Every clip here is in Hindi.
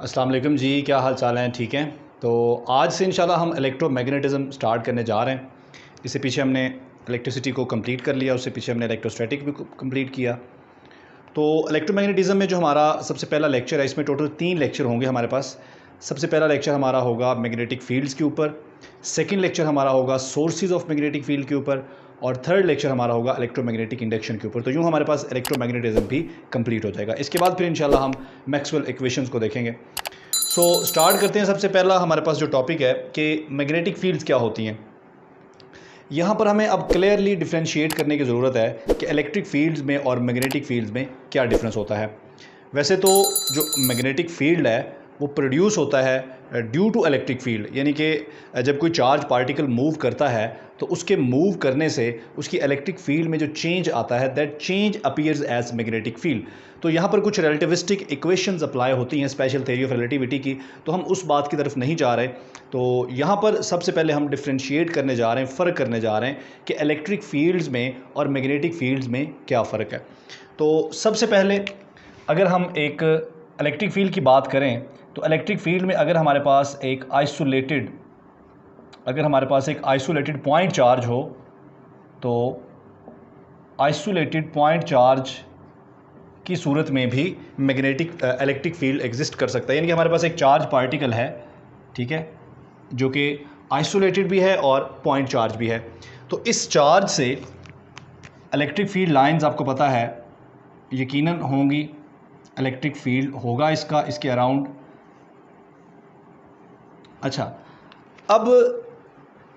अस्सलाम वालेकुम जी, क्या हाल चाल हैं? ठीक हैं। तो आज से इंशाल्लाह हम इलेक्ट्रोमैग्नेटिज़्म स्टार्ट करने जा रहे हैं। इससे पीछे हमने इलेक्ट्रिसिटी को कंप्लीट कर लिया, उससे पीछे हमने इलेक्ट्रोस्टैटिक भी कंप्लीट किया। तो इलेक्ट्रोमैग्नेटिज़्म में जो हमारा सबसे पहला लेक्चर है, इसमें टोटल 3 लेक्चर होंगे हमारे पास। सबसे पहला लेक्चर हमारा होगा मैग्नेटिक फ़ील्ड्स के ऊपर, सेकंड लेक्चर हमारा होगा सोर्सेज़ ऑफ मैग्नेटिक फ़ील्ड के ऊपर और थर्ड लेक्चर हमारा होगा इलेक्ट्रोमैग्नेटिक इंडक्शन के ऊपर। तो यूँ हमारे पास इलेक्ट्रोमैग्नेटिज़्म भी कंप्लीट हो जाएगा। इसके बाद फिर इंशाल्लाह हम मैक्सवेल इक्वेशंस को देखेंगे। स्टार्ट करते हैं। सबसे पहला हमारे पास जो टॉपिक है कि मैग्नेटिक फील्ड्स क्या होती हैं। यहाँ पर हमें अब क्लियरली डिफ्रेंशिएट करने की ज़रूरत है कि इलेक्ट्रिक फील्ड्स में और मैग्नेटिक फील्ड्स में क्या डिफरेंस होता है। वैसे तो जो मैग्नेटिक फील्ड है वो प्रोड्यूस होता है ड्यू टू इलेक्ट्रिक फील्ड, यानी कि जब कोई चार्ज पार्टिकल मूव करता है तो उसके मूव करने से उसकी इलेक्ट्रिक फील्ड में जो चेंज आता है that change appears as magnetic field. तो यहाँ पर कुछ रिलेटिविस्टिक इक्वेशंस अप्लाई होती हैं स्पेशल थ्योरी ऑफ रिलेटिविटी की, तो हम उस बात की तरफ नहीं जा रहे। तो यहाँ पर सबसे पहले हम डिफ्रेंशिएट करने जा रहे हैं, फ़र्क करने जा रहे हैं कि इलेक्ट्रिक फील्ड्स में और मैग्नेटिक फील्ड्स में क्या फ़र्क है। तो सबसे पहले अगर हम एक इलेक्ट्रिक फील्ड की बात करें तो इलेक्ट्रिक फील्ड में अगर हमारे पास एक आइसोलेटेड पॉइंट चार्ज हो तो आइसोलेटेड पॉइंट चार्ज की सूरत में भी मैग्नेटिक इलेक्ट्रिक फील्ड एग्जिस्ट कर सकता है। यानी कि हमारे पास एक चार्ज पार्टिकल है, ठीक है, जो कि आइसोलेटेड भी है और पॉइंट चार्ज भी है। तो इस चार्ज से इलेक्ट्रिक फील्ड लाइंस आपको पता है यकीनन होंगी, इलेक्ट्रिक फील्ड होगा इसके अराउंड। अच्छा, अब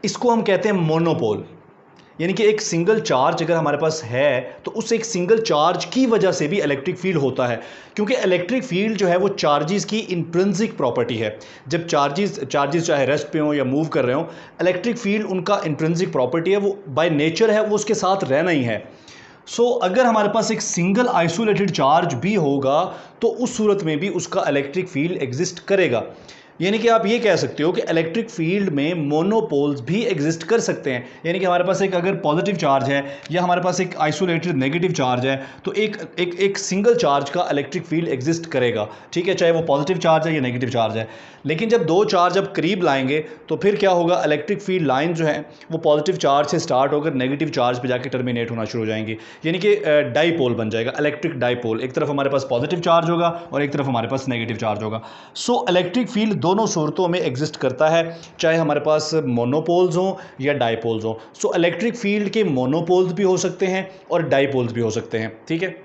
इसको हम कहते हैं मोनोपोल, यानी कि एक सिंगल चार्ज अगर हमारे पास है तो उस एक सिंगल चार्ज की वजह से भी इलेक्ट्रिक फील्ड होता है, क्योंकि इलेक्ट्रिक फील्ड जो है वो चार्जेस की इंट्रिंसिक प्रॉपर्टी है। जब चार्जेस चाहे रेस्ट पे हो या मूव कर रहे हो, इलेक्ट्रिक फील्ड उनका इंट्रिंसिक प्रॉपर्टी है, वो बाय नेचर है, वो उसके साथ रहना ही है। अगर हमारे पास एक सिंगल आइसोलेटेड चार्ज भी होगा तो उस सूरत में भी उसका इलेक्ट्रिक फील्ड एग्जिस्ट करेगा। यानी कि आप ये कह सकते हो कि इलेक्ट्रिक फील्ड में मोनोपोल्स भी एग्जिस्ट कर सकते हैं। यानी कि हमारे पास एक अगर पॉजिटिव चार्ज है या हमारे पास एक आइसोलेटेड नेगेटिव चार्ज है तो एक सिंगल चार्ज का इलेक्ट्रिक फील्ड एग्जिस्ट करेगा, ठीक है, चाहे वो पॉजिटिव चार्ज है या नेगेटिव चार्ज है। लेकिन जब दो चार्ज अब करीब लाएंगे तो फिर क्या होगा, इलेक्ट्रिक फील्ड लाइन जो है वो पॉजिटिव चार्ज से स्टार्ट होकर नेगेटिव चार्ज पे जाके टर्मिनेट होना शुरू हो जाएंगी, यानी कि डाईपोल बन जाएगा, इलेक्ट्रिक डाईपोल। एक तरफ हमारे पास पॉजिटिव चार्ज होगा और एक तरफ हमारे पास नेगेटिव चार्ज होगा। इलेक्ट्रिक फील्ड दोनों सूरतों में एग्जिस्ट करता है, चाहे हमारे पास मोनोपोल्स हों या डाईपोल्स हों। इलेक्ट्रिक फील्ड के मोनोपोल्स भी हो सकते हैं और डाईपोल्स भी हो सकते हैं, ठीक है।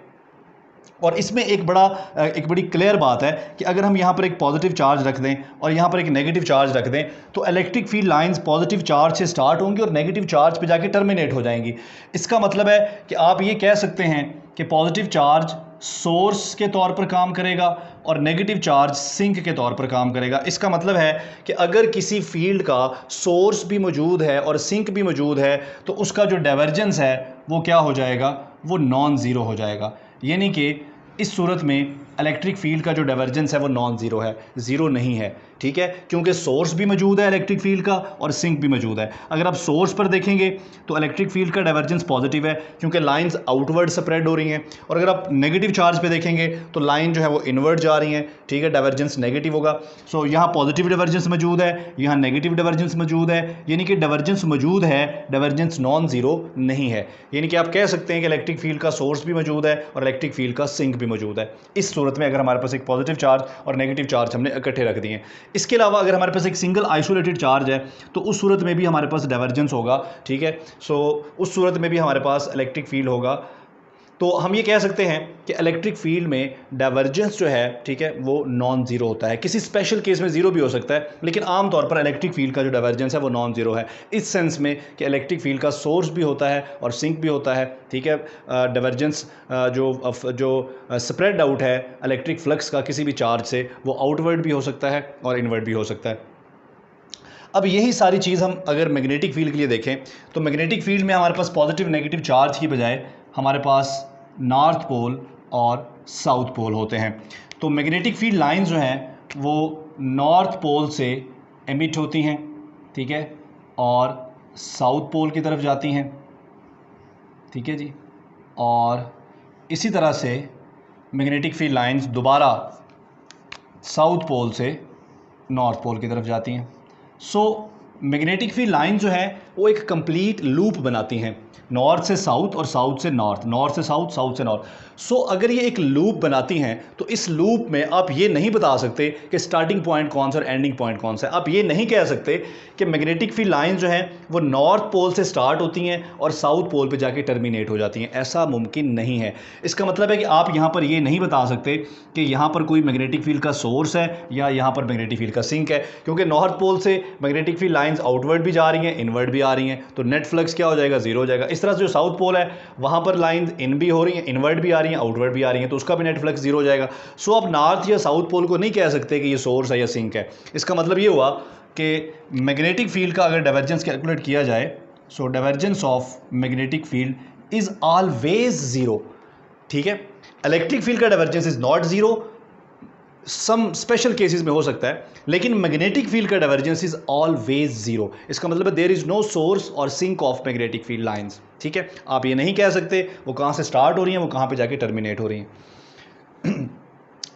और इसमें एक बड़ी क्लियर बात है कि अगर हम यहाँ पर एक पॉजिटिव चार्ज रख दें और यहाँ पर एक नेगेटिव चार्ज रख दें तो electric field lines positive charge से स्टार्ट होंगी और नेगेटिव चार्ज पे जाके टर्मिनेट हो जाएंगी। इसका मतलब है कि आप ये कह सकते हैं कि पॉजिटिव चार्ज सोर्स के तौर पर काम करेगा और नेगेटिव चार्ज सिंक के तौर पर काम करेगा। इसका मतलब है कि अगर किसी फील्ड का सोर्स भी मौजूद है और सिंक भी मौजूद है तो उसका जो डाइवर्जेंस है वो क्या हो जाएगा, वो नॉन ज़ीरो हो जाएगा। यानी कि इस सूरत में इलेक्ट्रिक फील्ड का जो डाइवर्जेंस है वो नॉन ज़ीरो है, ज़ीरो नहीं है, ठीक है, क्योंकि सोर्स भी मौजूद है इलेक्ट्रिक फील्ड का और सिंक भी मौजूद है। अगर आप सोर्स पर देखेंगे तो इलेक्ट्रिक फील्ड का डाइवर्जेंस पॉजिटिव है क्योंकि लाइंस आउटवर्ड स्प्रेड हो रही हैं, और अगर आप नेगेटिव चार्ज पे देखेंगे तो लाइन जो है वो इनवर्ड जा रही हैं, ठीक है, डाइवर्जेंस नेगेटिव होगा। यहाँ पॉजिटिव डाइवर्जेंस मौजूद है, यहाँ नेगेटिव डाइवर्जेंस मौजूद है, यानी कि डाइवर्जेंस मौजूद है, डाइवर्जेंस नॉन ज़ीरो नहीं है। यानी कि आप कह सकते हैं कि इलेक्ट्रिक फील्ड का सोर्स भी मौजूद है और इलेक्ट्रिक फील्ड का सिंक भी मौजूद है, इस सूरत में अगर हमारे पास एक पॉजिटिव चार्ज और नेगेटिव चार्ज हमने इकट्ठे रख दिए। इसके अलावा अगर हमारे पास एक सिंगल आइसोलेटेड चार्ज है तो उस सूरत में भी हमारे पास डाइवर्जेंस होगा, ठीक है। उस सूरत में भी हमारे पास इलेक्ट्रिक फील्ड होगा। तो हम ये कह सकते हैं कि इलेक्ट्रिक फील्ड में डाइवर्जेंस जो है, ठीक है, वो नॉन ज़ीरो होता है। किसी स्पेशल केस में ज़ीरो भी हो सकता है, लेकिन आमतौर पर इलेक्ट्रिक फील्ड का जो डाइवर्जेंस है वो नॉन ज़ीरो है, इस सेंस में कि इलेक्ट्रिक फील्ड का सोर्स भी होता है और सिंक भी होता है, ठीक है। डाइवर्जेंस जो स्प्रेड आउट है इलेक्ट्रिक फ्लक्स का किसी भी चार्ज से, वो आउटवर्ड भी हो सकता है और इनवर्ड भी हो सकता है। अब यही सारी चीज़ हम अगर मैग्नेटिक फील्ड के लिए देखें तो मैग्नेटिक फील्ड में हमारे पास पॉजिटिव नेगेटिव चार्ज की बजाय हमारे पास नॉर्थ पोल और साउथ पोल होते हैं। तो मैग्नेटिक फील्ड लाइंस जो हैं वो नॉर्थ पोल से एमिट होती हैं, ठीक है, और साउथ पोल की तरफ जाती हैं, ठीक है जी। और इसी तरह से मैग्नेटिक फील्ड लाइंस दोबारा साउथ पोल से नॉर्थ पोल की तरफ जाती हैं। सो मैग्नेटिक फील्ड लाइन जो है वो एक कंप्लीट लूप बनाती हैं, नॉर्थ से साउथ और साउथ से नॉर्थ, नॉर्थ से साउथ, साउथ से नॉर्थ। सो अगर ये एक लूप बनाती हैं तो इस लूप में आप ये नहीं बता सकते कि स्टार्टिंग पॉइंट कौन सा और एंडिंग पॉइंट कौन सा है। आप ये नहीं कह सकते कि मैग्नेटिक फील्ड लाइन जो है वो नॉर्थ पोल से स्टार्ट होती हैं और साउथ पोल पे जाके टर्मिनेट हो जाती हैं, ऐसा मुमकिन नहीं है। इसका मतलब है कि आप यहाँ पर ये नहीं बता सकते कि यहाँ पर कोई मैग्नेटिक फील्ड का सोर्स है या यहाँ पर मैग्नेटिक फील्ड का सिंक है, क्योंकि नॉर्थ पोल से मैग्नेटिक फील्ड लाइंस आउटवर्ड भी जा रही हैं, इनवर्ड भी आ रही हैं, तो नेट फ्लक्स क्या हो जाएगा, जीरो हो जाएगा। इस तरह से जो साउथ पोल है वहाँ पर लाइंस इन भी हो रही हैं, इनवर्ड भी आ रही हैं, आउटवर्ड भी आ रही हैं, तो उसका भी नेट फ्लक्स जीरो हो जाएगा। सो आप नॉर्थ या साउथ पोल को नहीं कह सकते कि ये सोर्स है या सिंक है। इसका मतलब ये हुआ कि मैग्नेटिक फील्ड का अगर डाइवर्जेंस कैलकुलेट किया जाए, so divergence of magnetic field is always zero. ठीक है, इलेक्ट्रिक फील्ड का divergence is not zero, some special cases में हो सकता है, लेकिन मैग्नेटिक फील्ड का डाइवर्जेंस इज ऑलवेज जीरो। इसका मतलब है देयर इज नो सोर्स और sink of magnetic field lines. ठीक है, आप ये नहीं कह सकते वो कहाँ से स्टार्ट हो रही हैं, वो कहाँ पे जाके टर्मिनेट हो रही हैं।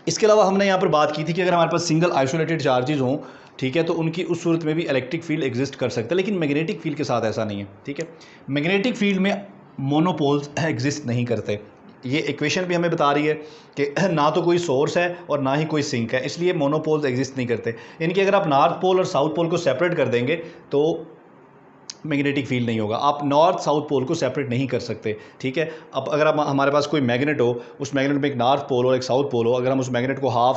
इसके अलावा हमने यहाँ पर बात की थी कि अगर हमारे पास सिंगल आइसोलेटेड चार्जेस हों, ठीक है, तो उनकी उस सूरत में भी इलेक्ट्रिक फील्ड एग्जिस्ट कर सकता है, लेकिन मैग्नेटिक फील्ड के साथ ऐसा नहीं है। ठीक है, मैग्नेटिक फील्ड में मोनोपोल्स एग्जिस्ट नहीं करते। ये इक्वेशन भी हमें बता रही है कि ना तो कोई सोर्स है और ना ही कोई सिंक है, इसलिए मोनोपोल्स एग्जिस्ट नहीं करते। यानी कि अगर आप नॉर्थ पोल और साउथ पोल को सेपरेट कर देंगे तो मैग्नेटिक फील्ड नहीं होगा। आप नॉर्थ साउथ पोल को सेपरेट नहीं कर सकते। ठीक है, अब अगर आप हमारे पास कोई मैग्नेट हो, उस मैग्नेट में एक नॉर्थ पोल और एक साउथ पोल हो, अगर हम उस मैग्नेट को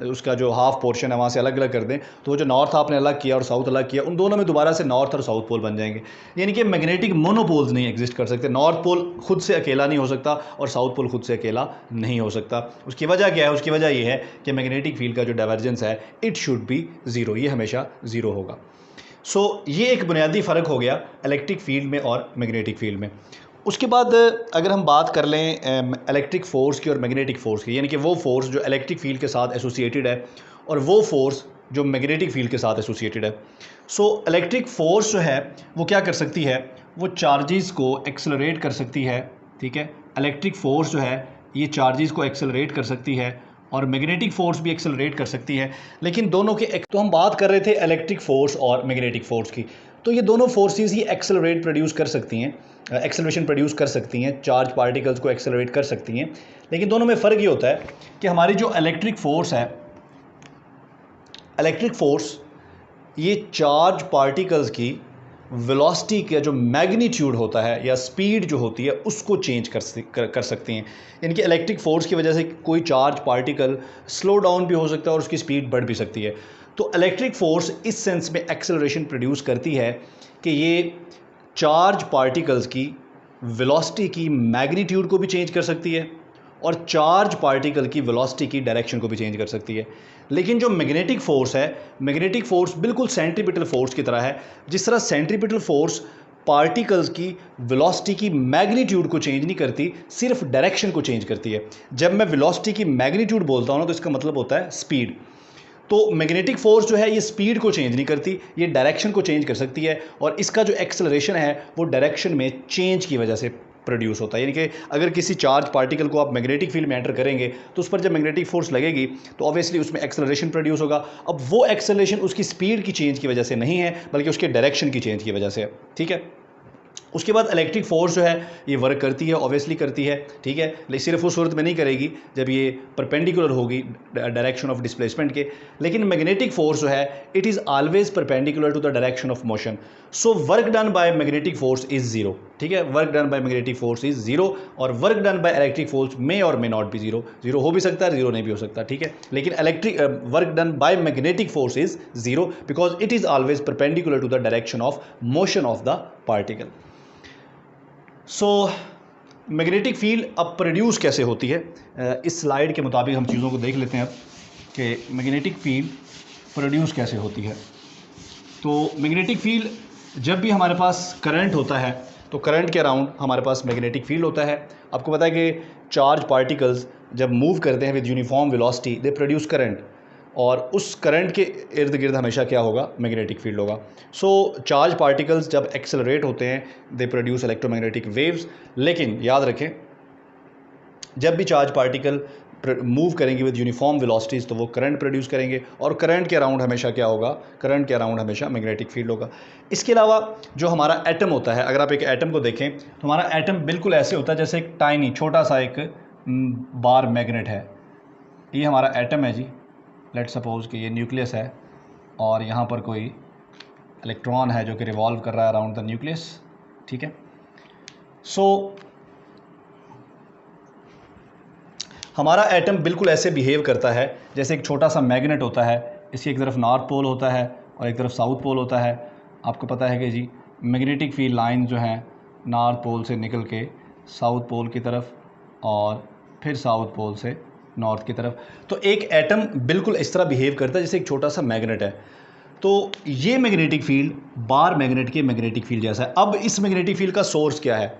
उसका जो हाफ पोर्शन है वहाँ से अलग अलग कर दें, तो वो जो नॉर्थ आपने अलग किया और साउथ अलग किया, उन दोनों में दोबारा से नॉर्थ और साउथ पोल बन जाएंगे। यानी कि मैग्नेटिक मोनोपोल्स नहीं एग्जिस्ट कर सकते। नॉर्थ पोल खुद से अकेला नहीं हो सकता और साउथ पोल खुद से अकेला नहीं हो सकता। उसकी वजह क्या है? उसकी वजह ये है कि मैग्नेटिक फील्ड का जो डाइवर्जेंस है इट शुड बी ज़ीरो, ये हमेशा ज़ीरो होगा। सो ये एक बुनियादी फ़र्क हो गया इलेक्ट्रिक फील्ड में और मैग्नेटिक फील्ड में। उसके बाद अगर हम बात कर लें इलेक्ट्रिक फ़ोर्स की और मैग्नेटिक फ़ोर्स की, यानी कि वो फोर्स जो इलेक्ट्रिक फील्ड के साथ एसोसिएटेड है और वो फोर्स जो मैग्नेटिक फील्ड के साथ एसोसिएटेड है। सो इलेक्ट्रिक फ़ोर्स जो है वो क्या कर सकती है, वो चार्जेस को एक्सेलरेट कर सकती है। ठीक है, इलेक्ट्रिक फ़ोर्स जो है ये चार्जेस को एक्सेलरेट कर सकती है और मैग्नेटिक फोर्स भी एक्सेलरेट कर सकती है। लेकिन दोनों के तो हम बात कर रहे थे इलेक्ट्रिक फोर्स और मैग्नेटिक फोर्स की, तो ये दोनों फोर्सेस ही एक्सेलरेट प्रोड्यूस कर सकती हैं, एक्सेलरेशन प्रोड्यूस कर सकती हैं, चार्ज पार्टिकल्स को एक्सेलरेट कर सकती हैं। लेकिन दोनों में फ़र्क ये होता है कि हमारी जो इलेक्ट्रिक फोर्स है, इलेक्ट्रिक फोर्स ये चार्ज पार्टिकल्स की वेलोसिटी का जो मैग्नीट्यूड होता है या स्पीड जो होती है उसको चेंज कर सकती हैं। यानी कि इलेक्ट्रिक फोर्स की वजह से कोई चार्ज पार्टिकल स्लो डाउन भी हो सकता है और उसकी स्पीड बढ़ भी सकती है। तो इलेक्ट्रिक फोर्स इस सेंस में एक्सेलरेशन प्रोड्यूस करती है कि ये चार्ज पार्टिकल्स की वेलोसिटी की मैग्नीट्यूड को भी चेंज कर सकती है और चार्ज पार्टिकल की वेलोसिटी की डायरेक्शन को भी चेंज कर सकती है। लेकिन जो मैग्नेटिक फोर्स है, मैग्नेटिक फोर्स बिल्कुल सेंट्रीपिटल फोर्स की तरह है। जिस तरह सेंट्रीपिटल फोर्स पार्टिकल्स की वेलोसिटी की मैग्नीट्यूड को चेंज नहीं करती, सिर्फ डायरेक्शन को चेंज करती है। जब मैं वेलोसिटी की मैग्नीट्यूड बोलता हूँ ना, तो इसका मतलब होता है स्पीड। तो मैग्नेटिक फोर्स जो है ये स्पीड को चेंज नहीं करती, ये डायरेक्शन को चेंज कर सकती है और इसका जो एक्सेलरेशन है वो डायरेक्शन में चेंज की वजह से प्रोड्यूस होता है। यानी कि अगर किसी चार्ज पार्टिकल को आप मैग्नेटिक फील्ड में एंटर करेंगे तो उस पर जब मैग्नेटिक फोर्स लगेगी तो ऑब्वियसली उसमें एक्सेलरेशन प्रोड्यूस होगा। अब वो एक्सेलरेशन उसकी स्पीड की चेंज की वजह से नहीं है, बल्कि उसके डायरेक्शन की चेंज की वजह से है। ठीक है, उसके बाद इलेक्ट्रिक फोर्स जो है ये वर्क करती है, ऑब्वियसली करती है। ठीक है, लेकिन सिर्फ उस सूरत में नहीं करेगी जब ये परपेंडिकुलर होगी डायरेक्शन ऑफ डिस्प्लेसमेंट के। लेकिन मैग्नेटिक फोर्स जो है it is always perpendicular to the direction of motion. So work done by magnetic force is zero. ठीक है, work done by magnetic force is zero और work done by electric force may or may not be zero. Zero हो भी सकता है, जीरो नहीं भी हो सकता। ठीक है, लेकिन electric work done by magnetic force is zero because it is always perpendicular to the direction of motion of the particle. So magnetic field अब प्रोड्यूस कैसे होती है, इस स्लाइड के मुताबिक हम चीज़ों को देख लेते हैं अब कि मैग्नेटिक फील्ड प्रोड्यूस कैसे होती है। तो मैग्नेटिक फील्ड जब भी हमारे पास करंट होता है तो करंट के अराउंड हमारे पास मैग्नेटिक फील्ड होता है। आपको पता है कि चार्ज पार्टिकल्स जब मूव करते हैं with uniform velocity they produce current, और उस करंट के इर्द गिर्द हमेशा क्या होगा, मैग्नेटिक फील्ड होगा। सो चार्ज पार्टिकल्स जब एक्सेलरेट होते हैं दे प्रोड्यूस इलेक्ट्रोमैग्नेटिक वेव्स। लेकिन याद रखें जब भी चार्ज पार्टिकल मूव करेंगे विद यूनिफॉर्म वेलोसिटीज़ तो वो करंट प्रोड्यूस करेंगे, और करंट के अराउंड हमेशा क्या होगा, करंट के अराउंड हमेशा मैग्नेटिक फील्ड होगा। इसके अलावा जो हमारा एटम होता है, अगर आप एक एटम को देखें तो हमारा एटम बिल्कुल ऐसे होता है जैसे एक टाइनी छोटा सा एक बार मैग्नेट है। ये हमारा एटम है जी, लेट सपोज कि ये न्यूक्लियस है और यहाँ पर कोई इलेक्ट्रॉन है जो कि रिवॉल्व कर रहा है अराउंड द न्यूक्लियस, ठीक है। सो हमारा एटम बिल्कुल ऐसे बिहेव करता है जैसे एक छोटा सा मैग्नेट होता है, इसकी एक तरफ नॉर्थ पोल होता है और एक तरफ साउथ पोल होता है। आपको पता है कि जी मैग्नेटिक फील्ड लाइन जो हैं नॉर्थ पोल से निकल के साउथ पोल की तरफ और फिर साउथ पोल से नॉर्थ की तरफ, तो एक एटम बिल्कुल इस तरह बिहेव करता है जैसे एक छोटा सा मैग्नेट है। तो ये मैग्नेटिक फील्ड बार मैग्नेट के मैग्नेटिक फील्ड जैसा है। अब इस मैग्नेटिक फील्ड का सोर्स क्या है?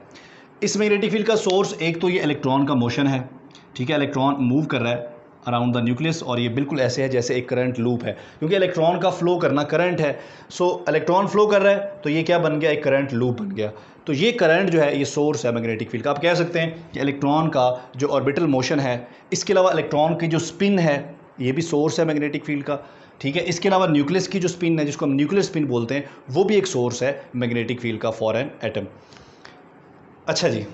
इस मैग्नेटिक फील्ड का सोर्स एक तो ये इलेक्ट्रॉन का मोशन है, ठीक है, इलेक्ट्रॉन मूव कर रहा है अराउंड द न्यूक्लियस और ये बिल्कुल ऐसे है जैसे एक करंट लूप है, क्योंकि इलेक्ट्रॉन का फ्लो करना करंट है। सो इलेक्ट्रॉन फ्लो कर रहा है तो ये क्या बन गया, एक करंट लूप बन गया। तो ये करंट जो है ये सोर्स है मैग्नेटिक फील्ड का। आप कह सकते हैं कि इलेक्ट्रॉन का जो ऑर्बिटल मोशन है, इसके अलावा इलेक्ट्रॉन की जो स्पिन है ये भी सोर्स है मैग्नेटिक फील्ड का, ठीक है। इसके अलावा न्यूक्लियस की जो स्पिन है जिसको हम न्यूक्लियर स्पिन बोलते हैं, वो भी एक सोर्स है मैग्नेटिक फील्ड का फॉर एन एटम। अच्छा जी,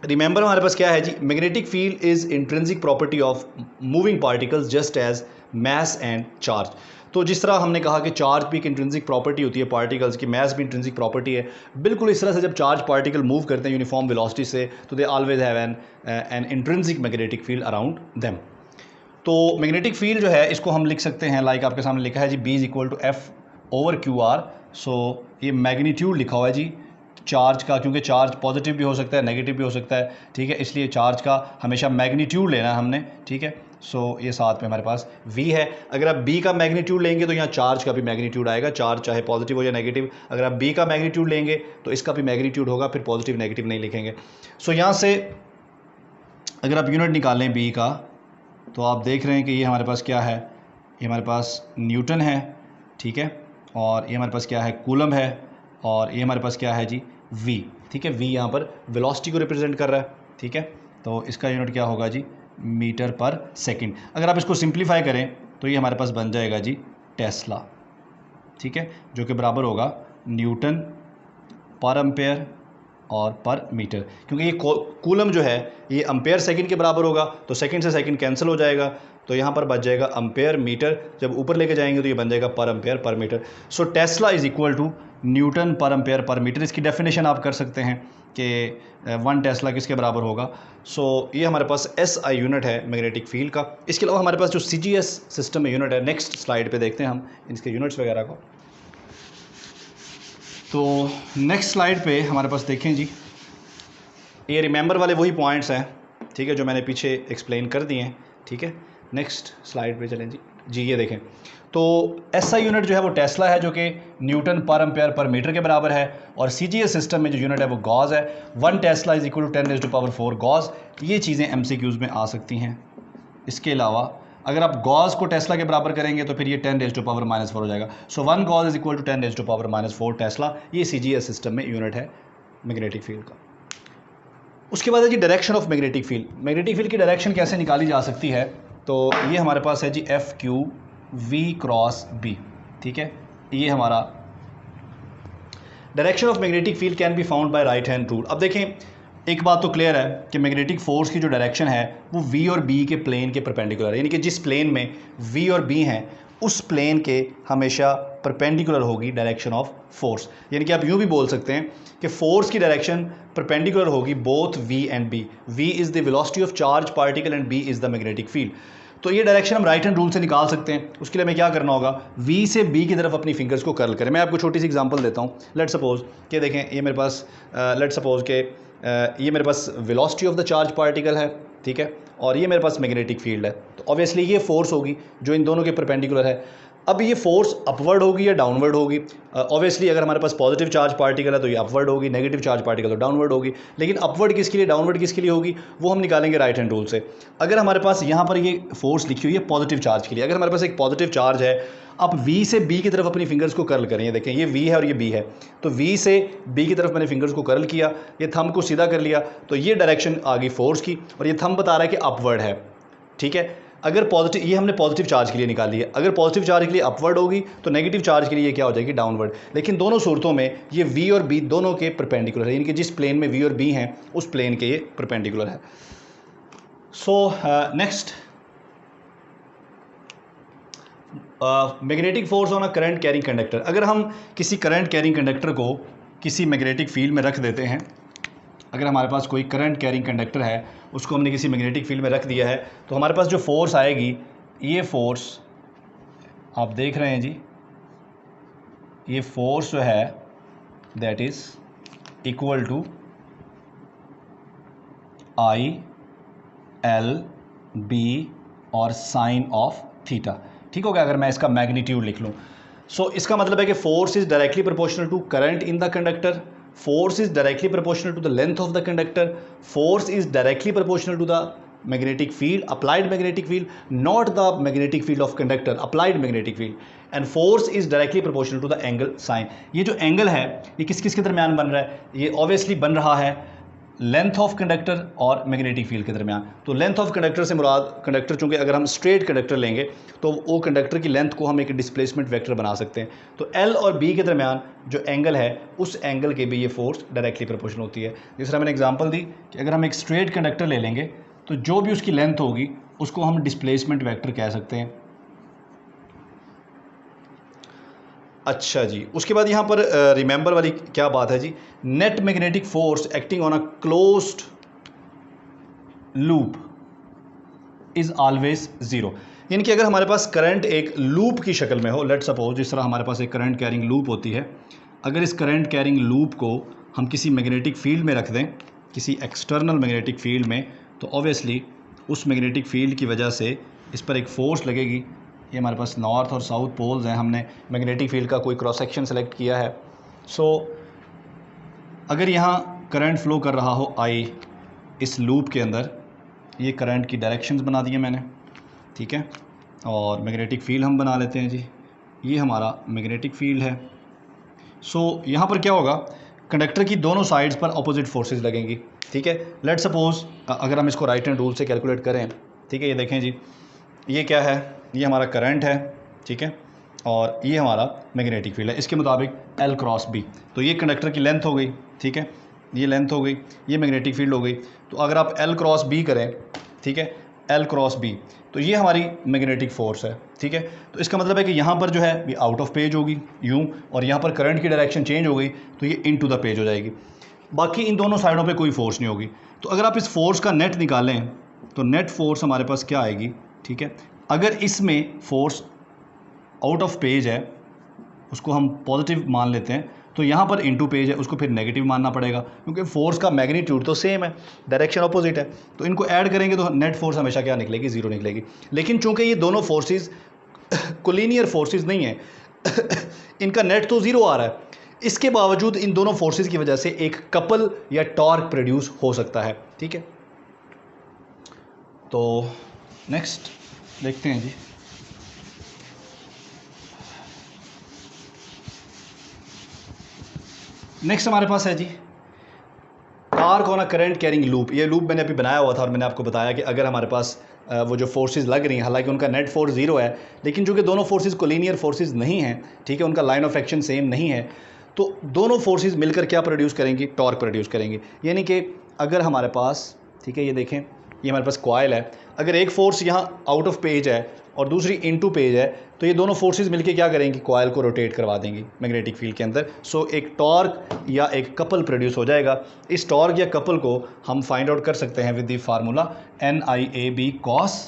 रिमेंबर हमारे पास क्या है जी, magnetic field is intrinsic property of moving particles just as mass and charge. तो जिस तरह हमने कहा कि चार्ज भी एक इंट्रिंसिक प्रॉपर्टी होती है पार्टिकल्स की, मास भी इंट्रिंसिक प्रॉपर्टी है, बिल्कुल इस तरह से जब चार्ज पार्टिकल मूव करते हैं यूनिफॉर्म वेलोसिटी से तो they always have an intrinsic magnetic field around them. तो मैग्नेटिक फील्ड जो है इसको हम लिख सकते हैं लाइक आपके सामने लिखा है जी, B is equal to F/QR। So ये मैग्नीट्यूड लिखा हुआ है जी चार्ज का, क्योंकि चार्ज पॉजिटिव भी हो सकता है नेगेटिव भी हो सकता है, ठीक है, इसलिए चार्ज का हमेशा मैग्नीट्यूड लेना है हमने, ठीक है। सो ये साथ में हमारे पास V है। अगर आप B का मैग्नीट्यूड लेंगे तो यहाँ चार्ज का भी मैग्नीट्यूड आएगा, चार्ज चाहे पॉजिटिव हो या नेगेटिव। अगर आप B का मैग्नीट्यूड लेंगे तो इसका भी मैग्नीट्यूड होगा, फिर पॉजिटिव नेगेटिव नहीं लिखेंगे। सो यहाँ से अगर आप यूनिट निकालें B का तो आप देख रहे हैं कि ये हमारे पास क्या है, ये हमारे पास न्यूटन है, ठीक है, और ये हमारे पास क्या है, कूलम है, और ये हमारे पास क्या है जी, V, ठीक है। V यहाँ पर वेलोसिटी को रिप्रेजेंट कर रहा है, ठीक है। तो इसका यूनिट क्या होगा जी, मीटर पर सेकंड। अगर आप इसको सिंप्लीफाई करें तो ये हमारे पास बन जाएगा जी टेस्ला, ठीक है, जो कि बराबर होगा न्यूटन पर एम्पेयर और पर मीटर, क्योंकि ये कूलम जो है ये एम्पेयर सेकंड के बराबर होगा, तो सेकंड से सेकंड कैंसिल हो जाएगा, तो यहाँ पर बच जाएगा एम्पेयर मीटर। जब ऊपर लेके जाएंगे तो ये बन जाएगा per ampere per metre. So tesla is equal to newton per ampere per metre. इसकी डेफिनेशन आप कर सकते हैं कि 1 टेस्ला किसके बराबर होगा। सो ये हमारे पास SI यूनिट है मैग्नेटिक फील्ड का। इसके अलावा हमारे पास जो CGS सिस्टम में यूनिट है, नेक्स्ट स्लाइड पे देखते हैं हम इसके यूनिट्स वगैरह को। तो नेक्स्ट स्लाइड पे हमारे पास देखें जी, ये रिमेंबर वाले वही पॉइंट्स हैं, ठीक है, जो मैंने पीछे एक्सप्लेन कर दिए हैं, ठीक है। नेक्स्ट स्लाइड पे चलें जी ये देखें। तो SI यूनिट जो है वो टेस्ला है, जो कि Newton per ampere per metre के बराबर है, और CGS सिस्टम में जो यूनिट है वो गॉस है। 1 tesla is equal to 10⁴ gauss. ये चीज़ें MCQs में आ सकती हैं। इसके अलावा अगर आप गॉस को टेस्ला के बराबर करेंगे तो फिर ये 10⁻⁻⁴ हो जाएगा। So 1 gauss is equal to 10⁻⁻⁴ tesla. ये CGS सिस्टम में यूनिट है मैग्नेटिक फील्ड का। उसके बाद है जी direction of magnetic field. Magnetic field की डायरेक्शन कैसे निकाली जा सकती है, तो ये हमारे पास है जी FQ/V, ठीक है। ये हमारा direction of magnetic field can be found by right hand rule. अब देखें, एक बात तो क्लियर है कि मैग्नेटिक फोर्स की जो डायरेक्शन है वो V और B के प्लेन के परपेंडिकुलर है, यानी कि जिस प्लेन में V और B हैं उस प्लेन के हमेशा परपेंडिकुलर होगी डायरेक्शन ऑफ फोर्स। यानी कि आप यूँ भी बोल सकते हैं कि फोर्स की डायरेक्शन परपेंडिकुलर होगी both V and B। V is the velocity of charge particle and B is the magnetic field. तो ये डायरेक्शन हम राइट हैंड रूल से निकाल सकते हैं। उसके लिए हमें क्या करना होगा, V से B की तरफ अपनी फिंगर्स को कर्ल करें। मैं आपको छोटी सी एग्जांपल देता हूँ। लेट सपोज कि देखें ये मेरे पास लेट सपोज के ये मेरे पास velocity of the charge particle है, ठीक है, और ये मेरे पास मैग्नेटिक फील्ड है। तो ऑब्वियसली ये फोर्स होगी जो इन दोनों के परपेंडिकुलर है। अब ये फोर्स अपवर्ड होगी या डाउनवर्ड होगी। ऑब्वियसली अगर हमारे पास पॉजिटिव चार्ज पार्टिकल है तो ये अपवर्ड होगी, नेगेटिव चार्ज पार्टिकल तो डाउनवर्ड होगी। लेकिन अपवर्ड किसके लिए, डाउनवर्ड किसके लिए होगी, वो हम निकालेंगे राइट हैंड रूल से। अगर हमारे पास यहाँ पर ये फोर्स लिखी हुई है पॉजिटिव चार्ज के लिए, अगर हमारे पास एक पॉजिटिव चार्ज है आप V से B की तरफ अपनी फिंगर्स को कर्ल करें, ये देखें ये V है और ये B है, तो V से B की तरफ मैंने फिंगर्स को कर्ल किया, ये थंब को सीधा कर लिया, तो ये डायरेक्शन आ गई फोर्स की, और ये थंब बता रहा है कि अपवर्ड है, ठीक है। अगर पॉजिटिव, ये हमने पॉजिटिव चार्ज के लिए निकाली है, अगर पॉजिटिव चार्ज के लिए अपवर्ड होगी तो नेगेटिव चार्ज के लिए ये क्या हो जाएगी, डाउनवर्ड। लेकिन दोनों सूरतों में ये V और B दोनों के परपेंडिकुलर है, यानी कि जिस प्लेन में V और B हैं उस प्लेन के ये परपेंडिकुलर है। So next, magnetic force on a current carrying conductor. अगर हम किसी करंट कैरिंग कंडक्टर को किसी मैग्नेटिक फील्ड में रख देते हैं, अगर हमारे पास कोई करंट कैरिंग कंडक्टर है, उसको हमने किसी मैग्नेटिक फील्ड में रख दिया है, तो हमारे पास जो फोर्स आएगी, ये फोर्स आप देख रहे हैं जी, ये फोर्स जो है that is equal to I L B और साइन ऑफ थीटा, ठीक हो गया। अगर मैं इसका मैग्नीट्यूड लिख लूँ, सो इसका मतलब है कि force is directly proportional to current in the conductor, force is directly proportional to the length of the conductor, force is directly proportional to the magnetic field, applied magnetic field, not the magnetic field of conductor, applied magnetic field, and force is directly proportional to the angle sin। ये जो एंगल है ये किस किस के दरमियान बन रहा है, ये ऑब्वियसली बन रहा है लेंथ ऑफ कंडक्टर और मैग्नेटिक फील्ड के दरमियान। तो लेंथ ऑफ कंडक्टर से मुराद कंडक्टर, चूंकि अगर हम स्ट्रेट कंडक्टर लेंगे तो वो कंडक्टर की लेंथ को हम एक डिस्प्लेसमेंट वेक्टर बना सकते हैं। तो L और B के दरमियान जो एंगल है उस एंगल के भी ये फोर्स डायरेक्टली प्रोपोर्शनल होती है। जिस तरह मैंने एग्जांपल दी कि अगर हम एक स्ट्रेट कंडक्टर ले लेंगे तो जो भी उसकी लेंथ होगी उसको हम डिस्प्लेसमेंट वेक्टर कह सकते हैं। अच्छा जी, उसके बाद यहाँ पर रिमेंबर वाली क्या बात है जी, net magnetic force acting on a closed loop is always zero. यानी कि अगर हमारे पास करंट एक लूप की शक्ल में हो, लेट सपोज जिस तरह हमारे पास एक करंट कैरिंग लूप होती है, अगर इस करंट कैरिंग लूप को हम किसी मैग्नेटिक फील्ड में रख दें, किसी एक्सटर्नल मैग्नेटिक फील्ड में, तो ऑब्वियसली उस मैग्नेटिक फील्ड की वजह से इस पर एक फ़ोर्स लगेगी। ये हमारे पास नॉर्थ और साउथ पोल्स हैं, हमने मैग्नेटिक फील्ड का कोई क्रॉस सेक्शन सेलेक्ट किया है। सो अगर यहाँ करंट फ्लो कर रहा हो आई इस लूप के अंदर, ये करंट की डायरेक्शंस बना दिए मैंने, ठीक है, और मैग्नेटिक फील्ड हम बना लेते हैं जी, ये हमारा मैग्नेटिक फील्ड है। सो यहाँ पर क्या होगा, कंडक्टर की दोनों साइड्स पर अपोजिट फोर्सेस लगेंगी, ठीक है। लेट सपोज अगर हम इसको राइट हैंड रूल से कैलकुलेट करें, ठीक है, ये देखें जी, ये क्या है, ये हमारा करंट है, ठीक है, और ये हमारा मैग्नेटिक फील्ड है, इसके मुताबिक L क्रॉस B। तो ये कंडक्टर की लेंथ हो गई, ठीक है, ये लेंथ हो गई, ये मैग्नेटिक फील्ड हो गई। तो अगर आप L क्रॉस B करें, ठीक है, L क्रॉस B, तो ये हमारी मैग्नेटिक फोर्स है, ठीक है। तो इसका मतलब है कि यहाँ पर जो है ये आउट ऑफ पेज होगी यूँ, और यहाँ पर करंट की डायरेक्शन चेंज हो गई तो ये इनटू द पेज हो जाएगी। बाकी इन दोनों साइडों पे कोई फोर्स नहीं होगी। तो अगर आप इस फोर्स का नेट निकालें तो नेट फोर्स हमारे पास क्या आएगी, ठीक है। अगर इसमें फोर्स आउट ऑफ पेज है उसको हम पॉजिटिव मान लेते हैं, तो यहाँ पर इनटू पेज है उसको फिर नेगेटिव मानना पड़ेगा, क्योंकि फोर्स का मैग्नीट्यूड तो सेम है, डायरेक्शन अपोजिट है। तो इनको ऐड करेंगे तो नेट फोर्स हमेशा क्या निकलेगी, ज़ीरो निकलेगी। लेकिन चूंकि ये दोनों फोर्सेस कोलिनियर फोर्सेस नहीं है इनका नेट तो ज़ीरो आ रहा है, इसके बावजूद इन दोनों फोर्सेस की वजह से एक कपल या टॉर्क प्रोड्यूस हो सकता है, ठीक है। तो नेक्स्ट देखते हैं जी, नेक्स्ट हमारे पास है जी torque on a current carrying loop. ये लूप मैंने अभी बनाया हुआ था और मैंने आपको बताया कि अगर हमारे पास वो जो फोर्सेस लग रही हैं, हालांकि उनका नेट फोर्स ज़ीरो है, लेकिन चूंकि दोनों फोर्सेस कोलिनियर फोर्सेस नहीं हैं, ठीक है, उनका लाइन ऑफ एक्शन सेम नहीं है, तो दोनों फोर्सेस मिलकर क्या प्रोड्यूस करेंगी, टॉर्क प्रोड्यूस करेंगी। यानी कि अगर हमारे पास, ठीक है, ये देखें, ये हमारे पास कॉइल है, अगर एक फोर्स यहाँ आउट ऑफ पेज है और दूसरी इनटू पेज है, तो ये दोनों फोर्सेस मिलके क्या करेंगी, कॉइल को रोटेट करवा देंगी मैग्नेटिक फील्ड के अंदर। सो एक टॉर्क या एक कपल प्रोड्यूस हो जाएगा। इस टॉर्क या कपल को हम फाइंड आउट कर सकते हैं with the formula NIAB cos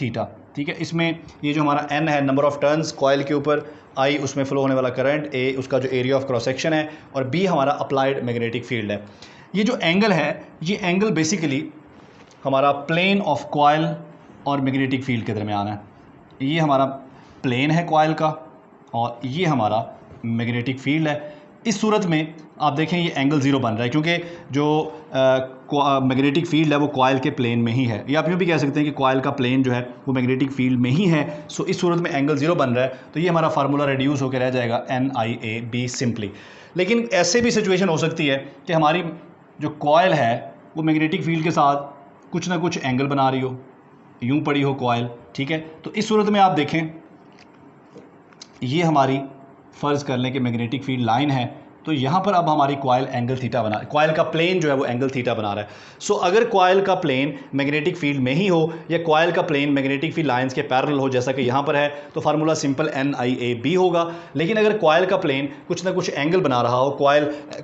theta, ठीक है। इसमें ये जो हमारा N है नंबर ऑफ टर्न्स कॉइल के ऊपर, I उसमें फ्लो होने वाला करंट, A उसका जो एरिया ऑफ क्रॉस सेक्शन है, और B हमारा अप्लाइड मैग्नेटिक फील्ड है। ये जो एंगल है, ये एंगल बेसिकली हमारा प्लेन ऑफ कॉइल और मैग्नेटिक फील्ड के दरमियान है। ये हमारा प्लेन है कॉइल का और ये हमारा मैग्नेटिक फील्ड है। इस सूरत में आप देखें ये एंगल 0 बन रहा है, क्योंकि जो मैग्नेटिक फील्ड है वो कॉइल के प्लेन में ही है, या आप यूँ भी कह सकते हैं कि कॉइल का प्लेन जो है वो मैग्नेटिक फील्ड में ही है। सो इस सूरत में एंगल 0 बन रहा है, तो ये हमारा फार्मूला रिड्यूस होकर रह जाएगा NIAB सिंपली। लेकिन ऐसे भी सिचुएशन हो सकती है कि हमारी जो कॉइल है वो मैग्नेटिक फील्ड के साथ कुछ ना कुछ एंगल बना रही हो, यूँ पड़ी हो कॉइल, ठीक है। तो इस सूरत में आप देखें ये हमारी फ़र्ज़ कर लें कि मैग्नेटिक फील्ड लाइन है, तो यहाँ पर अब हमारी कॉइल एंगल थीटा बना, कॉइल का प्लेन जो है वो एंगल थीटा बना रहा है। सो अगर कॉइल का प्लेन मैग्नेटिक फील्ड में ही हो या कॉइल का प्लेन मैग्नेटिक फील्ड लाइंस के पैरेलल हो, जैसा कि यहाँ पर है, तो फार्मूला सिंपल NIAB होगा। लेकिन अगर कॉइल का प्लेन कुछ ना कुछ एंगल बना रहा हो,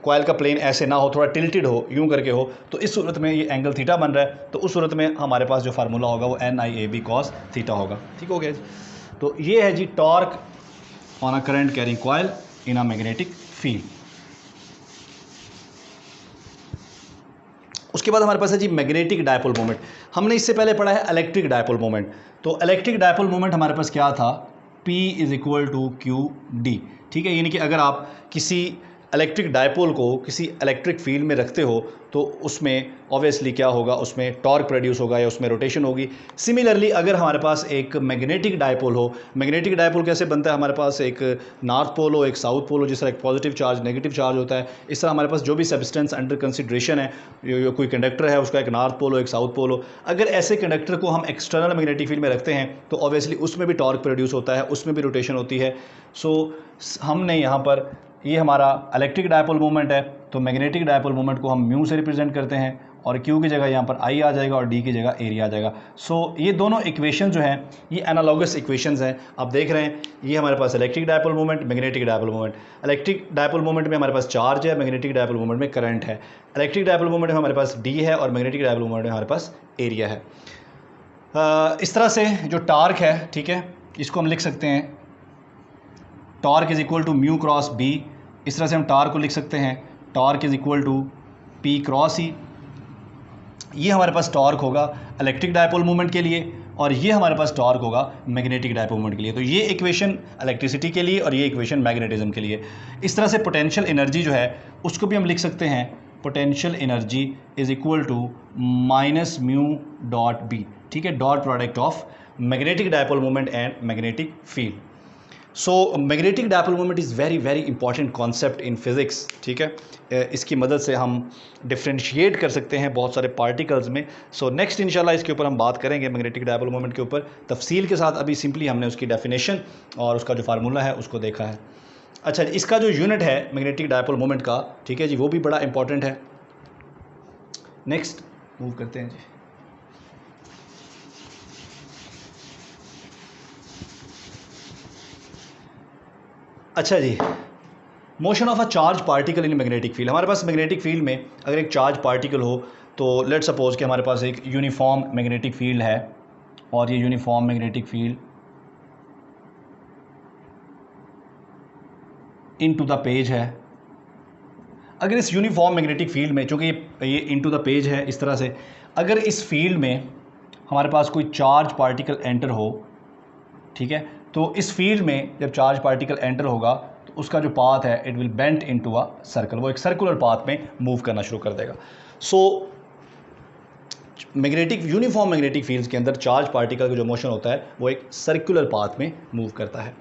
कॉइल का प्लेन ऐसे ना हो, थोड़ा टिल्टेड हो, यूँ करके हो, तो इस सूरत में ये एंगल थीटा बन रहा है, तो उस सूरत में हमारे पास जो फार्मूला होगा वो NIAB cos थीटा होगा। ठीक हो गया जी। तो ये है जी torque on a current carrying coil in a magnetic field. उसके बाद हमारे पास है जी मैग्नेटिक डायपोल मोमेंट। हमने इससे पहले पढ़ा है इलेक्ट्रिक डायपोल मोमेंट। तो इलेक्ट्रिक डायपोल मोमेंट हमारे पास क्या था, P = QD, ठीक है। यानी कि अगर आप किसी इलेक्ट्रिक डायपोल को किसी इलेक्ट्रिक फील्ड में रखते हो तो उसमें ऑब्वियसली क्या होगा, उसमें टॉर्क प्रोड्यूस होगा या उसमें रोटेशन होगी। सिमिलरली अगर हमारे पास एक मैग्नेटिक डायपोल हो, मैग्नेटिक डायपोल कैसे बनता है, हमारे पास एक नॉर्थ पोल हो, एक साउथ पोल हो, जिस तरह एक पॉजिटिव चार्ज नेगेटिव चार्ज होता है, इस तरह हमारे पास जो भी सब्सटेंस अंडर कंसिड्रेशन है, कोई कंडक्टर है उसका एक नॉर्थ पोल हो एक साउथ पोल हो, अगर ऐसे कंडक्टर को हम एक्सटर्नल मैग्नेटिक फील्ड में रखते हैं तो ऑब्वियसली उसमें भी टॉर्क प्रोड्यूस होता है, उसमें भी रोटेशन होती है। सो हमने यहाँ पर ये हमारा इलेक्ट्रिक डायपोल मोमेंट है, तो मैग्नेटिक डायपोल मोमेंट को हम म्यू से रिप्रेजेंट करते हैं और क्यू की जगह यहाँ पर आई आ जाएगा और डी की जगह एरिया आ जाएगा। सो ये दोनों इक्वेशन जो हैं ये एनालॉगस इक्वेशंस हैं। आप देख रहे हैं ये हमारे पास electric dipole moment, magnetic dipole moment. Electric dipole moment में हमारे पास चार्ज है, मैग्नेटिक डायपोल मोमेंट में करंट है। इलेक्ट्रिक डायपोल मोमेंट में हमारे पास डी है और मैग्नेटिक डायपोल मोमेंट में हमारे पास एरिया है। इस तरह से जो टार्क है, ठीक है, इसको हम लिख सकते हैं टॉर्क = म्यू क्रॉस बी। इस तरह से हम टार्क को लिख सकते हैं टॉर्क = P क्रॉस ई। ये हमारे पास टॉर्क होगा इलेक्ट्रिक डायपोल मोमेंट के लिए और ये हमारे पास टॉर्क होगा मैग्नेटिक डायपोल मोमेंट के लिए। तो ये इक्वेशन इलेक्ट्रिसिटी के लिए और ये इक्वेशन मैग्नेटिज्म के लिए। इस तरह से पोटेंशियल एनर्जी जो है उसको भी हम लिख सकते हैं पोटेंशियल एनर्जी = -μ.B, ठीक है, dot product of magnetic dipole moment and magnetic field. So magnetic dipole moment is very very important concept in physics, ठीक है। इसकी मदद से हम डिफ्रेंशिएट कर सकते हैं बहुत सारे पार्टिकल्स में। सो नेक्स्ट इंशाल्लाह इसके ऊपर हम बात करेंगे मैग्नेटिक डायपोल मोमेंट के ऊपर तफसील के साथ। अभी सिंपली हमने उसकी डेफिनेशन और उसका जो फार्मूला है उसको देखा है। अच्छा, इसका जो यूनिट है मैग्नेटिक डायपोल मोमेंट का, ठीक है जी, वो भी बड़ा इंपॉर्टेंट है। नेक्स्ट मूव करते हैं जी। अच्छा जी, motion of a charge particle in magnetic field. हमारे पास मैग्नेटिक फील्ड में अगर एक चार्ज पार्टिकल हो तो लेट्स सपोज कि हमारे पास एक यूनिफॉर्म मैग्नेटिक फील्ड है और ये uniform magnetic field into the page है। अगर इस यूनिफॉर्म मैग्नेटिक फील्ड में, चूँकि ये इनटू द पेज है इस तरह से, अगर इस फील्ड में हमारे पास कोई चार्ज पार्टिकल एंटर हो, ठीक है, तो इस फील्ड में जब चार्ज पार्टिकल एंटर होगा तो उसका जो पाथ है it will bend into a circle, वो एक सर्कुलर पाथ में मूव करना शुरू कर देगा। So magnetic uniform magnetic fields के अंदर चार्ज पार्टिकल का जो मोशन होता है वो एक सर्कुलर पाथ में मूव करता है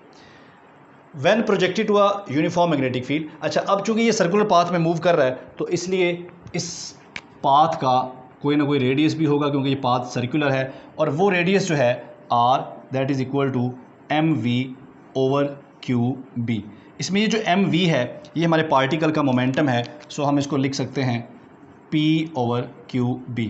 when projected to a uniform magnetic field. अच्छा, अब चूंकि ये सर्कुलर पाथ में मूव कर रहा है तो इसलिए इस पाथ का कोई ना कोई रेडियस भी होगा, क्योंकि ये पाथ सर्कुलर है, और वो रेडियस जो है r that is equal to mv/qb। इसमें ये जो mv है ये हमारे पार्टिकल का मोमेंटम है। सो हम इसको लिख सकते हैं p/qb।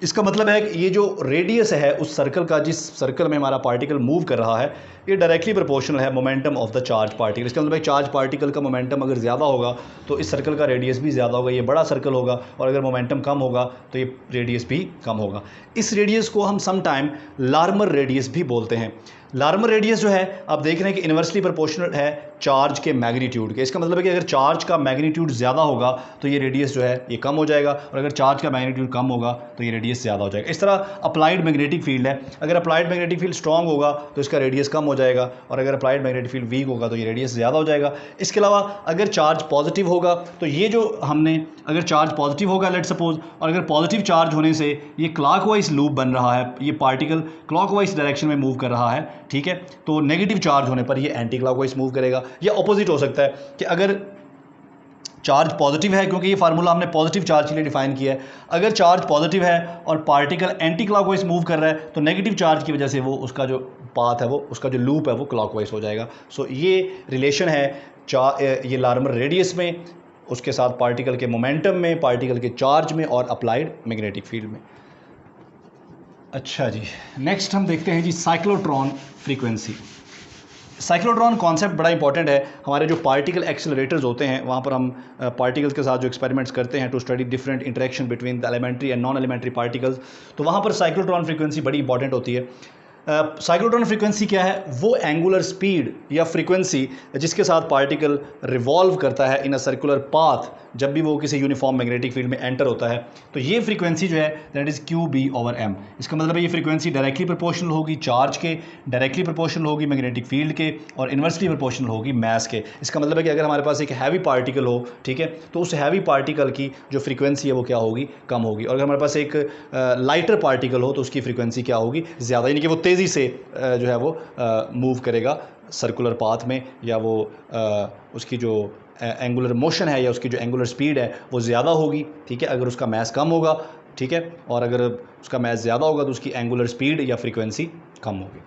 इसका मतलब है कि ये जो रेडियस है उस सर्कल का, जिस सर्कल में हमारा पार्टिकल मूव कर रहा है, ये डायरेक्टली प्रोपोर्शनल है momentum of the charge particle. इसका मतलब है चार्ज पार्टिकल का मोमेंटम अगर ज़्यादा होगा तो इस सर्कल का रेडियस भी ज़्यादा होगा, ये बड़ा सर्कल होगा, और अगर मोमेंटम कम होगा तो ये रेडियस भी कम होगा। इस रेडियस को हम सम टाइम लार्मर रेडियस भी बोलते हैं। लार्मर रेडियस जो है आप देख रहे हैं कि इन्वर्सली प्रोपोर्शनल है चार्ज के मैग्नीट्यूड के। इसका मतलब है कि अगर चार्ज का मैग्नीट्यूड ज़्यादा होगा तो ये रेडियस जो है ये कम हो जाएगा, और अगर चार्ज का मैग्नीट्यूड कम होगा तो ये रेडियस ज़्यादा हो जाएगा। इस तरह अप्लाइड मैग्नेटिक फील्ड है, अगर अप्लाइड मैग्नेटिक फील्ड स्ट्रॉन्ग होगा तो इसका रेडियस कम हो जाएगा, और अगर अप्लाइड मैग्नेटिक फील्ड वीक होगा तो ये रेडियस ज़्यादा हो जाएगा। इसके अलावा अगर चार्ज पॉजिटिव होगा तो ये जो हमने, अगर चार्ज पॉजिटिव होगा लेट सपोज, और अगर पॉजिटिव चार्ज होने से ये क्लॉकवाइज लूप बन रहा है, ये पार्टिकल क्लॉकवाइज डायरेक्शन में मूव कर रहा है, ठीक है, तो नेगेटिव चार्ज होने पर ये एंटी क्लॉकवाइज मूव करेगा। या ऑपोजिट हो सकता है कि अगर चार्ज पॉजिटिव है, क्योंकि ये फार्मूला हमने पॉजिटिव चार्ज के लिए डिफाइन किया है, अगर चार्ज पॉजिटिव है और पार्टिकल एंटी क्लॉकवाइज मूव कर रहा है तो नेगेटिव चार्ज की वजह से वो उसका जो पाथ है, वो उसका जो लूप है वो क्लॉकवाइज हो जाएगा। सो ये रिलेशन है ये लार्मर रेडियस में, उसके साथ पार्टिकल के मोमेंटम में, पार्टिकल के चार्ज में, और अप्लाइड मैग्नेटिक फील्ड में। अच्छा जी, नेक्स्ट हम देखते हैं जी साइक्लोट्रॉन फ्रीक्वेंसी। साइक्लोट्रॉन कॉन्सेप्ट बड़ा इंपॉर्टेंट है। हमारे जो पार्टिकल एक्सेलरेटर्स होते हैं वहाँ पर हम पार्टिकल्स के साथ जो एक्सपेरिमेंट्स करते हैं to study different interaction between the elementary and non elementary particles, तो वहाँ पर साइक्लोट्रॉन फ्रीक्वेंसी बड़ी इंपॉर्टेंट होती है। साइक्लोट्रॉन फ्रीक्वेंसी क्या है? वो एंगुलर स्पीड या फ्रीक्वेंसी जिसके साथ पार्टिकल रिवॉल्व करता है इन अ सर्कुलर पाथ जब भी वो किसी यूनिफॉर्म मैग्नेटिक फील्ड में एंटर होता है। तो ये फ्रीक्वेंसी जो है दैट इज़ QB/m। इसका मतलब है ये फ्रीक्वेंसी डायरेक्टली प्रोपोर्शनल होगी चार्ज के, डायरेक्टली प्रोपोर्शनल होगी मैग्नेटिक फील्ड के, और इन्वर्सली प्रोपोर्शनल होगी मास के। इसका मतलब है कि अगर हमारे पास एक हैवी पार्टिकल हो, ठीक है, तो उस हैवी पार्टिकल की जो फ्रीक्वेंसी है वो क्या होगी? कम होगी। और अगर हमारे पास एक लाइटर पार्टिकल हो तो उसकी फ्रीक्वेंसी क्या होगी? ज़्यादा, यानी कि वो तेज़ी से जो है वो मूव करेगा सर्कुलर पाथ में, या वो उसकी जो एंगुलर मोशन है या उसकी जो एंगुलर स्पीड है वो ज़्यादा होगी, ठीक है, अगर उसका मास कम होगा, ठीक है, और अगर उसका मास ज़्यादा होगा तो उसकी एंगुलर स्पीड या फ्रीक्वेंसी कम होगी।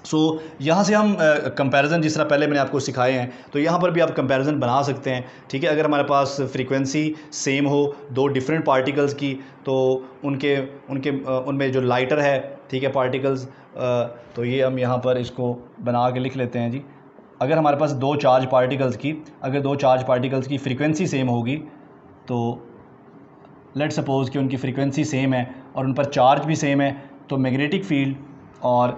सो यहाँ से हम कंपैरिजन जिस तरह पहले मैंने आपको सिखाए हैं, तो यहाँ पर भी आप कंपैरिजन बना सकते हैं, ठीक है। अगर हमारे पास फ्रीक्वेंसी सेम हो दो डिफरेंट पार्टिकल्स की, तो उनमें जो लाइटर है, ठीक है, पार्टिकल्स, तो ये हम यहाँ पर इसको बना के लिख लेते हैं जी। अगर हमारे पास दो चार्ज पार्टिकल्स की फ्रीक्वेंसी सेम होगी, तो लेट सपोज कि उनकी फ्रीक्वेंसी सेम है और उन पर चार्ज भी सेम है, तो मैग्नेटिक फील्ड और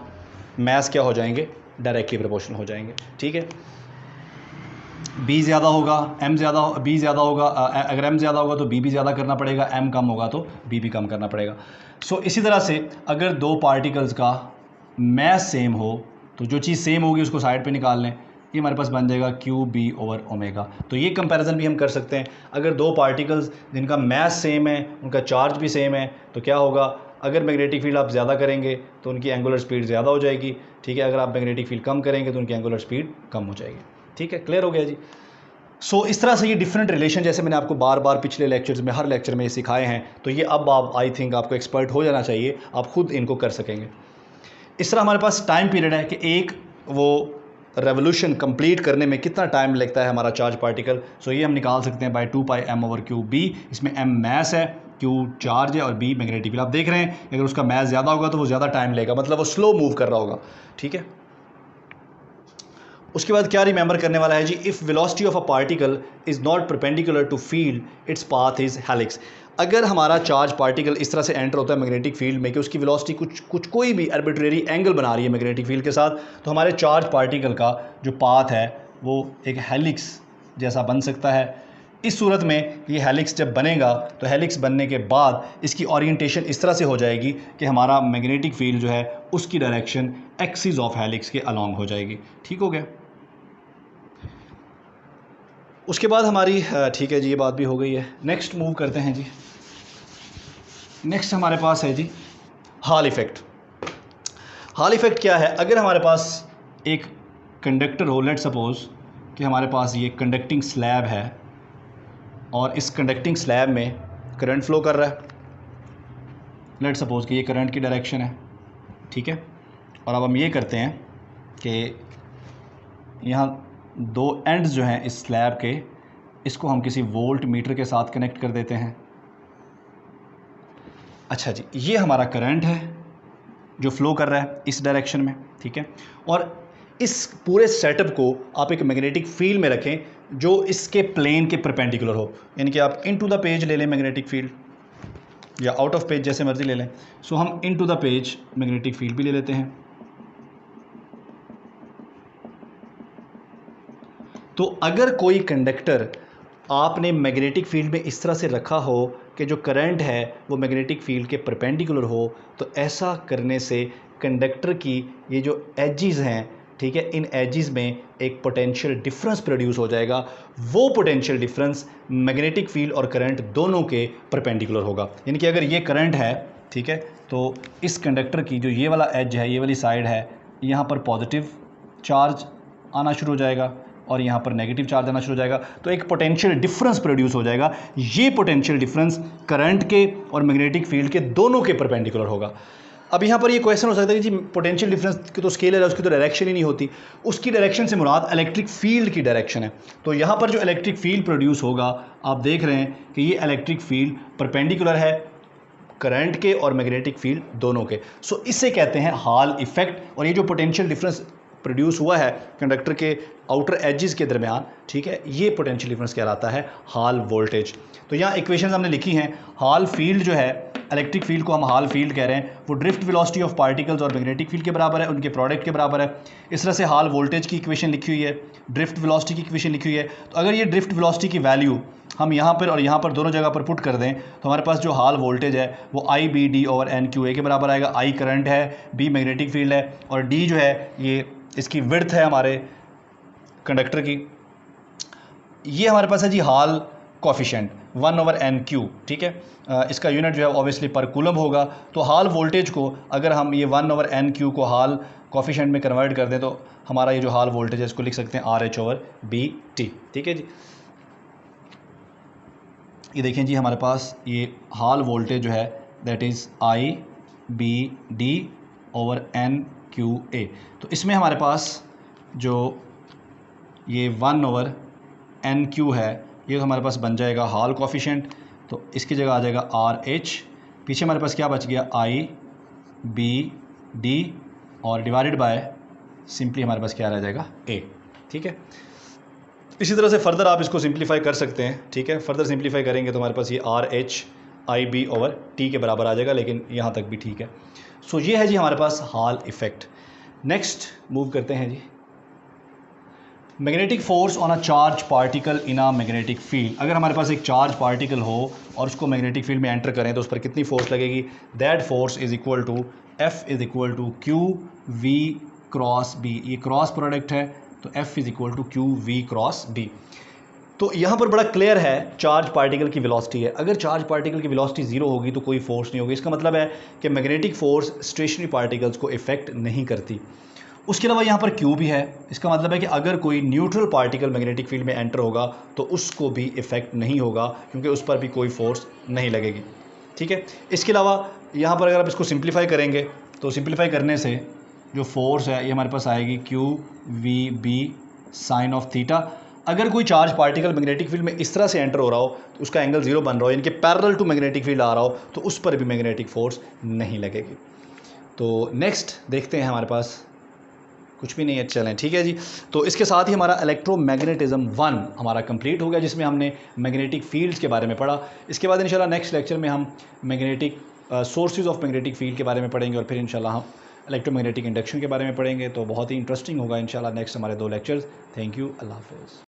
मास क्या हो जाएंगे? डायरेक्टली प्रोपोर्शनल हो जाएंगे, ठीक है। B ज़्यादा होगा, B ज़्यादा होगा, अगर M ज़्यादा होगा तो B भी ज़्यादा करना पड़ेगा, M कम होगा तो B भी कम करना पड़ेगा। सो इसी तरह से अगर दो पार्टिकल्स का मास सेम हो तो जो चीज़ सेम होगी उसको साइड पे निकाल लें, ये हमारे पास बन जाएगा QB/ω। तो ये कंपैरिजन भी हम कर सकते हैं। अगर दो पार्टिकल्स जिनका मास सेम है, उनका चार्ज भी सेम है, तो क्या होगा? अगर मैग्नेटिक फील्ड आप ज़्यादा करेंगे तो उनकी एंगुलर स्पीड ज़्यादा हो जाएगी, ठीक है। अगर आप मैग्नेटिक फील्ड कम करेंगे तो उनकी एंगुलर स्पीड कम हो जाएगी, ठीक है। क्लियर हो गया जी। सो इस तरह से ये डिफरेंट रिलेशन, जैसे मैंने आपको बार बार पिछले लेक्चर्स में, हर लेक्चर में ये सिखाए हैं, तो ये अब आप आई थिंक आपको एक्सपर्ट हो जाना चाहिए, आप खुद इनको कर सकेंगे। इस तरह हमारे पास टाइम पीरियड है कि एक वो रेवोल्यूशन कंप्लीट करने में कितना टाइम लगता है हमारा चार्ज पार्टिकल। सो ये हम निकाल सकते हैं बाय 2πm/QB। इसमें m मास है, Q चार्ज है और B मैग्नेटिक फील्ड। आप देख रहे हैं अगर उसका मास ज़्यादा होगा तो वो ज़्यादा टाइम लेगा, मतलब वो स्लो मूव कर रहा होगा, ठीक है। उसके बाद क्या रिमेंबर करने वाला है जी? If velocity of a particle is not perpendicular to field its path is helix. अगर हमारा चार्ज पार्टिकल इस तरह से एंटर होता है मैग्नेटिक फील्ड में कि उसकी वेलोसिटी कोई भी आर्बिट्रेरी एंगल बना रही है मैग्नेटिक फील्ड के साथ, तो हमारे चार्ज पार्टिकल का जो पाथ है वो एक हेलिक्स जैसा बन सकता है। इस सूरत में ये हेलिक्स जब बनेगा तो हेलिक्स बनने के बाद इसकी ओरिएंटेशन इस तरह से हो जाएगी कि हमारा मैग्नेटिक फील्ड जो है उसकी डायरेक्शन एक्सिस ऑफ हेलिक्स के अलॉन्ग हो जाएगी, ठीक हो गया। उसके बाद हमारी ठीक है जी, ये बात भी हो गई है। नेक्स्ट मूव करते हैं जी। नेक्स्ट हमारे पास है जी हॉल इफ़ेक्ट। हॉल इफ़ेक्ट क्या है? अगर हमारे पास एक कंडक्टर हो, लेट सपोज कि हमारे पास ये कंडक्टिंग स्लैब है और इस कंडक्टिंग स्लैब में करंट फ्लो कर रहा है, लेट सपोज कि ये करंट की डायरेक्शन है, ठीक है। और अब हम ये करते हैं कि यहाँ दो एंड्स जो हैं इस स्लैब के, इसको हम किसी वोल्ट मीटर के साथ कनेक्ट कर देते हैं। अच्छा जी, ये हमारा करंट है जो फ्लो कर रहा है इस डायरेक्शन में, ठीक है। और इस पूरे सेटअप को आप एक मैग्नेटिक फील्ड में रखें जो इसके प्लेन के परपेंडिकुलर हो, यानी कि आप इनटू द पेज ले लें मैग्नेटिक फील्ड या आउट ऑफ पेज जैसे मर्जी ले लें। सो हम into the page magnetic field भी ले लेते हैं। तो अगर कोई कंडक्टर आपने मैग्नेटिक फील्ड में इस तरह से रखा हो कि जो करंट है वो मैग्नेटिक फील्ड के परपेंडिकुलर हो, तो ऐसा करने से कंडक्टर की ये जो एजेस हैं, ठीक है, इन एजेस में एक पोटेंशियल डिफरेंस प्रोड्यूस हो जाएगा। वो पोटेंशियल डिफरेंस मैग्नेटिक फील्ड और करंट दोनों के परपेंडिकुलर होगा। यानी कि अगर ये करंट है, ठीक है, तो इस कंडक्टर की जो ये वाला एज है, ये वाली साइड है, यहाँ पर पॉजिटिव चार्ज आना शुरू हो जाएगा और यहाँ पर नेगेटिव चार्ज आना शुरू हो जाएगा। तो एक पोटेंशियल डिफरेंस प्रोड्यूस हो जाएगा। ये पोटेंशियल डिफरेंस करंट के और मैग्नेटिक फील्ड के दोनों के परपेंडिकुलर होगा। अब यहाँ पर ये क्वेश्चन हो सकता है कि जी पोटेंशियल डिफरेंस की तो स्केलर है, उसकी तो डायरेक्शन ही नहीं होती। उसकी डायरेक्शन से मुराद इलेक्ट्रिक फील्ड की डायरेक्शन है। तो यहाँ पर जो इलेक्ट्रिक फील्ड प्रोड्यूस होगा, आप देख रहे हैं कि ये इलेक्ट्रिक फील्ड परपेंडिकुलर है करंट के और मैग्नेटिक फील्ड दोनों के। सो इसे कहते हैं हॉल इफेक्ट। और ये जो पोटेंशियल डिफरेंस प्रोड्यूस हुआ है कंडक्टर के आउटर एजेस के दरमियान, ठीक है, ये पोटेंशियल डिफरेंस कहलाता है हॉल वोल्टेज। तो यहाँ इक्वेशंस हमने लिखी हैं। हॉल फील्ड जो है, इलेक्ट्रिक फील्ड को हम हॉल फील्ड कह रहे हैं, वो ड्रिफ्ट वेलोसिटी ऑफ पार्टिकल्स और मैग्नेटिक फील्ड के बराबर है, उनके प्रोडक्ट के बराबर है। इस तरह से हॉल वोल्टेज की इक्वेशन लिखी हुई है, ड्रिफ्ट वेलोसिटी की इक्वेशन लिखी हुई है। तो अगर ये ड्रिफ्ट वेलोसिटी की वैल्यू हम यहाँ पर और यहाँ पर दोनों जगह पर पुट कर दें, तो हमारे पास जो हॉल वोल्टेज है वो I B D over N Q A के बराबर आएगा। आई करंट है, बी मैग्नेटिक फील्ड है और डी जो है ये इसकी विड्थ है हमारे कंडक्टर की। ये हमारे पास है जी Hall coefficient 1 over N Q, ठीक है। इसका यूनिट जो है ऑब्वियसली पर कूलम होगा। तो हॉल वोल्टेज को अगर हम ये 1 ओवर एन क्यू को हॉल कोफिशिएंट में कन्वर्ट कर दें, तो हमारा ये जो हॉल वोल्टेज है इसको लिख सकते हैं R H over B T, ठीक है जी। ये देखें जी, हमारे पास ये हॉल वोल्टेज जो है that is I B D over N Q A. तो इसमें हमारे पास जो ये 1 ओवर एन क्यू है, ये हमारे पास बन जाएगा हॉल कोफिशिएंट। तो इसकी जगह आ जाएगा आर एच, पीछे हमारे पास क्या बच गया, आई बी डी और डिवाइडेड बाय सिंपली हमारे पास क्या रह जाएगा, ए, ठीक है। इसी तरह से फर्दर आप इसको सिंप्लीफाई कर सकते हैं, ठीक है। फर्दर सिंप्लीफाई करेंगे तो हमारे पास ये R H I B over T के बराबर आ जाएगा, लेकिन यहाँ तक भी ठीक है। सो ये है जी हमारे पास हॉल इफेक्ट। नेक्स्ट मूव करते हैं जी, magnetic force on a charge particle in a magnetic field. अगर हमारे पास एक चार्ज पार्टिकल हो और उसको मैग्नेटिक फील्ड में एंटर करें तो उस पर कितनी फोर्स लगेगी, that force is equal to F is equal to Q V cross B. ये क्रॉस प्रोडक्ट है, तो F is equal to Q V cross B. तो यहाँ पर बड़ा क्लियर है चार्ज पार्टिकल की वेलोसिटी है। अगर चार्ज पार्टिकल की वेलोसिटी जीरो होगी तो कोई फोर्स नहीं होगी। इसका मतलब है कि मैग्नेटिक फोर्स स्टेशनरी पार्टिकल्स को इफेक्ट नहीं करती। उसके अलावा यहाँ पर क्यू भी है। इसका मतलब है कि अगर कोई न्यूट्रल पार्टिकल मैग्नेटिक फील्ड में एंटर होगा तो उसको भी इफेक्ट नहीं होगा, क्योंकि उस पर भी कोई फोर्स नहीं लगेगी, ठीक है। इसके अलावा यहाँ पर अगर आप इसको सिंप्लीफाई करेंगे तो सिंप्लीफाई करने से जो फोर्स है ये हमारे पास आएगी Q V B sine of theta. अगर कोई चार्ज पार्टिकल मैग्नेटिक फील्ड में इस तरह से एंटर हो रहा हो तो उसका एंगल जीरो बन रहा हो, यानी कि पैरेलल टू मैग्नेटिक फील्ड आ रहा हो, तो उस पर भी मैग्नेटिक फोर्स नहीं लगेगी। तो नेक्स्ट देखते हैं, हमारे पास कुछ भी नहीं है, चलें, ठीक है जी। तो इसके साथ ही हमारा इलेक्ट्रोमैग्नेटिज्म 1 हमारा कंप्लीट हो गया, जिसमें हमने मैग्नेटिक फील्ड्स के बारे में पढ़ा। इसके बाद इंशाल्लाह नेक्स्ट लेक्चर में हम magnetic sources of magnetic field के बारे में पढ़ेंगे और फिर इंशाल्लाह हम इलेक्ट्रोमैग्नेटिक इंडक्शन के बारे में पढ़ेंगे। तो बहुत ही इंटरेस्टिंग होगा इंशाल्लाह नेक्स्ट हमारे 2 लेक्चर्स। थैंक यू, अल्लाह हाफ़िज़।